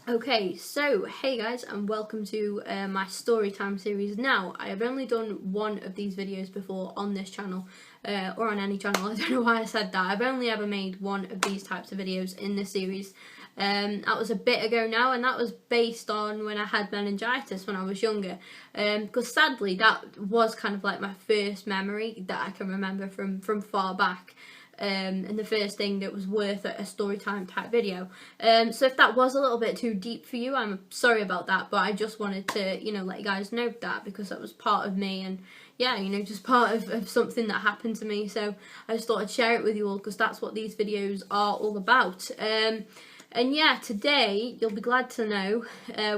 Okay, so hey guys, and welcome to my story time series. Now, I have only done one of these videos before on this channel, or on any channel. I don't know why I said that. I've only ever made one of these types of videos in this series. That was a bit ago now, and that was based on when I had meningitis when I was younger. Because sadly, that was kind of like my first memory that I can remember from far back. And the first thing that was worth a story time type video. So if that was a little bit too deep for you, I'm sorry about that, but I just wanted to, let you guys know that, because that was part of me, and yeah, just part of something that happened to me. So I just thought I'd share it with you all, because that's what these videos are all about. And yeah, today you'll be glad to know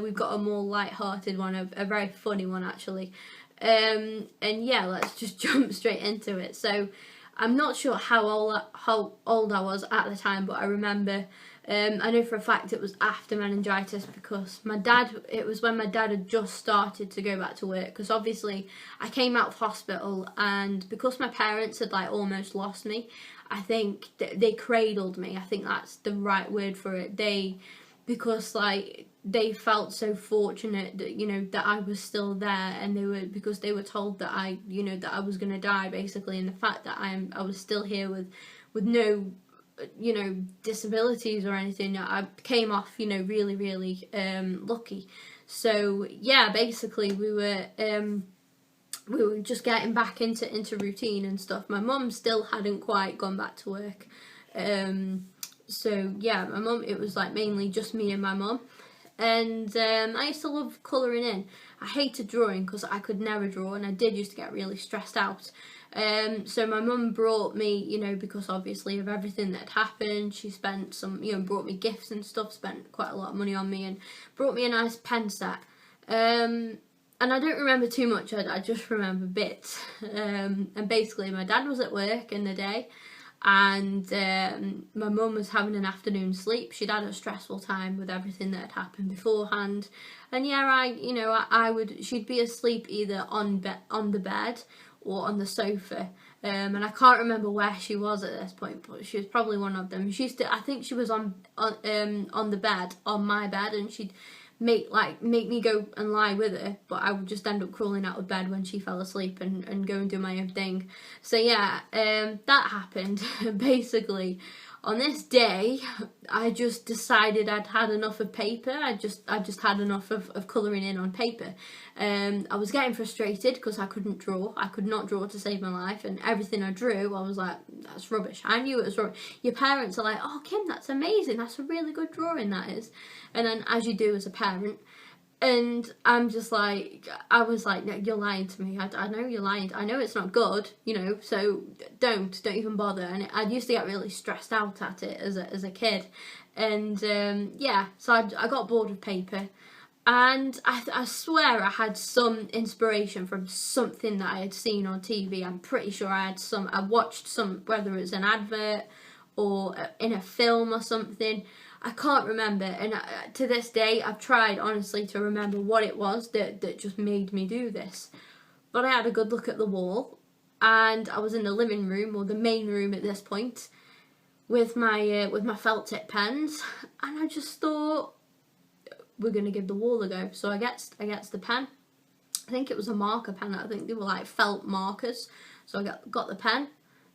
we've got a more light-hearted one, a very funny one actually. And yeah, let's just jump straight into it. So I'm not sure how old I was at the time, but I remember, I know for a fact it was after meningitis, because it was when my dad had just started to go back to work, because obviously I came out of hospital, and because my parents had like almost lost me, I think they cradled me. I think that's the right word for it. Because like they felt so fortunate that that I was still there, and because they were told that that I was gonna die basically, and the fact that I was still here with no disabilities or anything. I came off really lucky. So yeah, basically we were just getting back into routine and stuff. My mum still hadn't quite gone back to work. So yeah, my mum, it was like mainly just me and my mum. And I used to love colouring in. I hated drawing because I could never draw, and I did used to get really stressed out. So my mum brought me, because obviously of everything that had happened, she spent some, brought me gifts and stuff, spent quite a lot of money on me, and brought me a nice pen set. And I don't remember too much, I just remember bits. And basically my dad was at work in the day, and my mum was having an afternoon sleep. She'd had a stressful time with everything that had happened beforehand, and yeah, she'd be asleep either on the bed or on the sofa, and I can't remember where she was at this point, but she was probably one of them. I think she was on the bed, on my bed, and she'd make me go and lie with her, but I would just end up crawling out of bed when she fell asleep and go and do my own thing. So yeah, that happened. Basically, on this day, I just decided I'd had enough of paper. I just had enough of colouring in on paper. I was getting frustrated because I couldn't draw. I could not draw to save my life, and everything I drew, I was like, that's rubbish. I knew it was rubbish. Your parents are like, oh Kim, that's amazing. That's a really good drawing, that is. And then, as you do as a parent, and I'm just like, I was like, no, you're lying to me. I know you're lying. I know it's not good, so don't even bother. And I used to get really stressed out at it as a kid. And yeah, so I got bored of paper. And I swear I had some inspiration from something that I had seen on TV. I'm pretty sure I watched some, whether it was an advert or in a film or something. I can't remember, and to this day I've tried honestly to remember what it was that just made me do this. But I had a good look at the wall, and I was in the living room, or the main room at this point, with my felt tip pens, and I just thought, we're gonna give the wall a go. So I gets the pen. I think it was a marker pen. I think they were like felt markers. So I got the pen,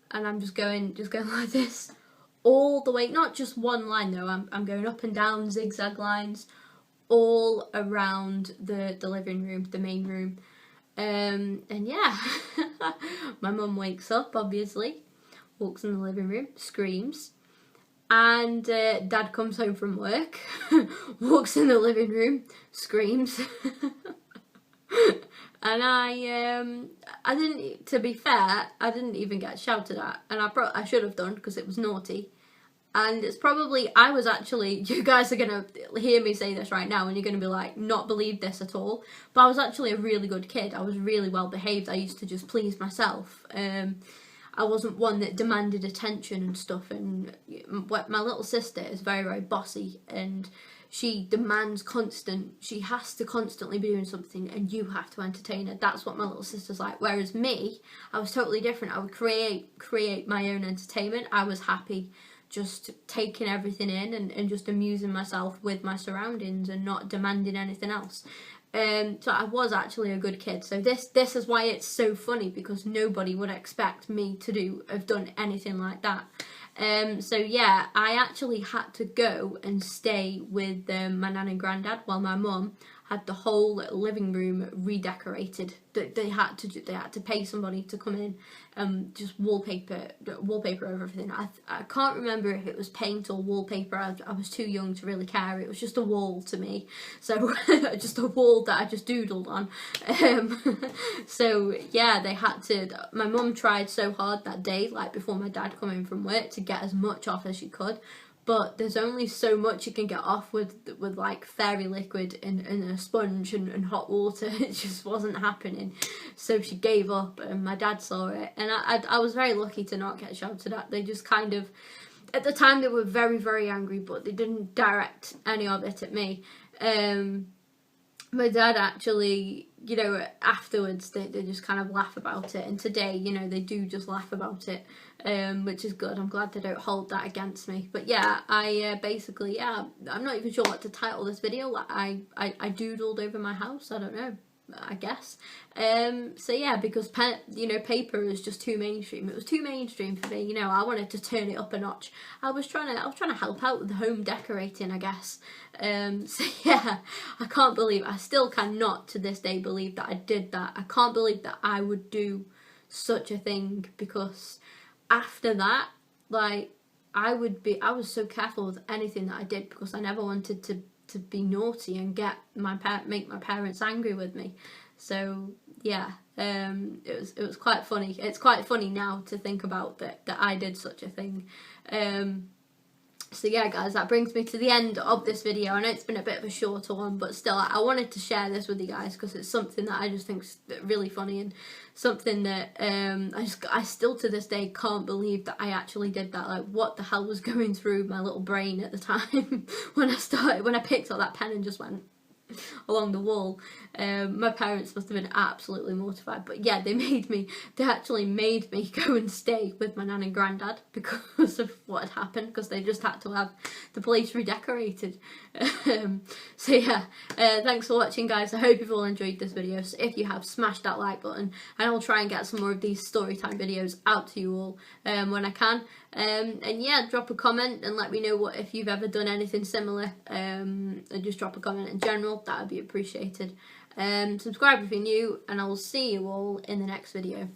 and I'm just going like this all the way, not just one line though, I'm going up and down zigzag lines all around the living room, the main room. And yeah, my mum wakes up, obviously, walks in the living room, screams, and dad comes home from work, walks in the living room, screams. And I didn't, to be fair, I didn't even get shouted at, and I should have done, because it was naughty. And it's probably, you guys are going to hear me say this right now, and you're going to be like, not believe this at all, but I was actually a really good kid. I was really well behaved. I used to just please myself. I wasn't one that demanded attention and stuff, and my little sister is very bossy, and she demands she has to constantly be doing something, and you have to entertain her. That's what my little sister's like. Whereas me, I was totally different. I would create my own entertainment. I was happy just taking everything in and just amusing myself with my surroundings and not demanding anything else. So I was actually a good kid. So this is why it's so funny, because nobody would expect me to have done anything like that. So yeah, I actually had to go and stay with my nan and granddad while my mum had the whole living room redecorated. They had to pay somebody to come in and just wallpaper over everything. I can't remember if it was paint or wallpaper. I was too young to really care. It was just a wall to me, so just a wall that I just doodled on. So yeah, they had to. My mum tried so hard that day, like before my dad come in from work, to get as much off as she could. But there's only so much you can get off with like fairy liquid and a sponge and hot water. It just wasn't happening. So she gave up, and my dad saw it. And I was very lucky to not get shouted at. They just kind of, at the time they were very, very angry, but they didn't direct any of it at me. My dad actually, you know, afterwards they just kind of laugh about it, and today, you know, they do just laugh about it, which is good. I'm glad they don't hold that against me. But yeah, I basically, yeah, I'm not even sure what to title this video. Like, I doodled over my house, I don't know, I guess. So yeah, because paper is just too mainstream. It was too mainstream for me, you know. I wanted to turn it up a notch. I was trying to help out with the home decorating, I guess. So yeah, I still cannot to this day believe that I did that. I can't believe that I would do such a thing, because after that, like, I was so careful with anything that I did, because I never wanted to be naughty and make my parents angry with me. So yeah, it was quite funny. It's quite funny now to think about that I did such a thing. So yeah, guys, that brings me to the end of this video. I know it's been a bit of a shorter one, but still, I wanted to share this with you guys because it's something that I just think is really funny, and something that I still to this day can't believe that I actually did that. Like, what the hell was going through my little brain at the time when I picked up that pen and just went along the wall. My parents must have been absolutely mortified, but yeah, they actually made me go and stay with my nan and granddad because of what had happened, because they just had to have the place redecorated. So yeah, thanks for watching, guys. I hope you've all enjoyed this video. So if you have, smash that like button, and I'll try and get some more of these storytime videos out to you all when I can. And yeah, drop a comment and let me know if you've ever done anything similar, and just drop a comment in general. That would be appreciated. Subscribe if you're new, and I will see you all in the next video.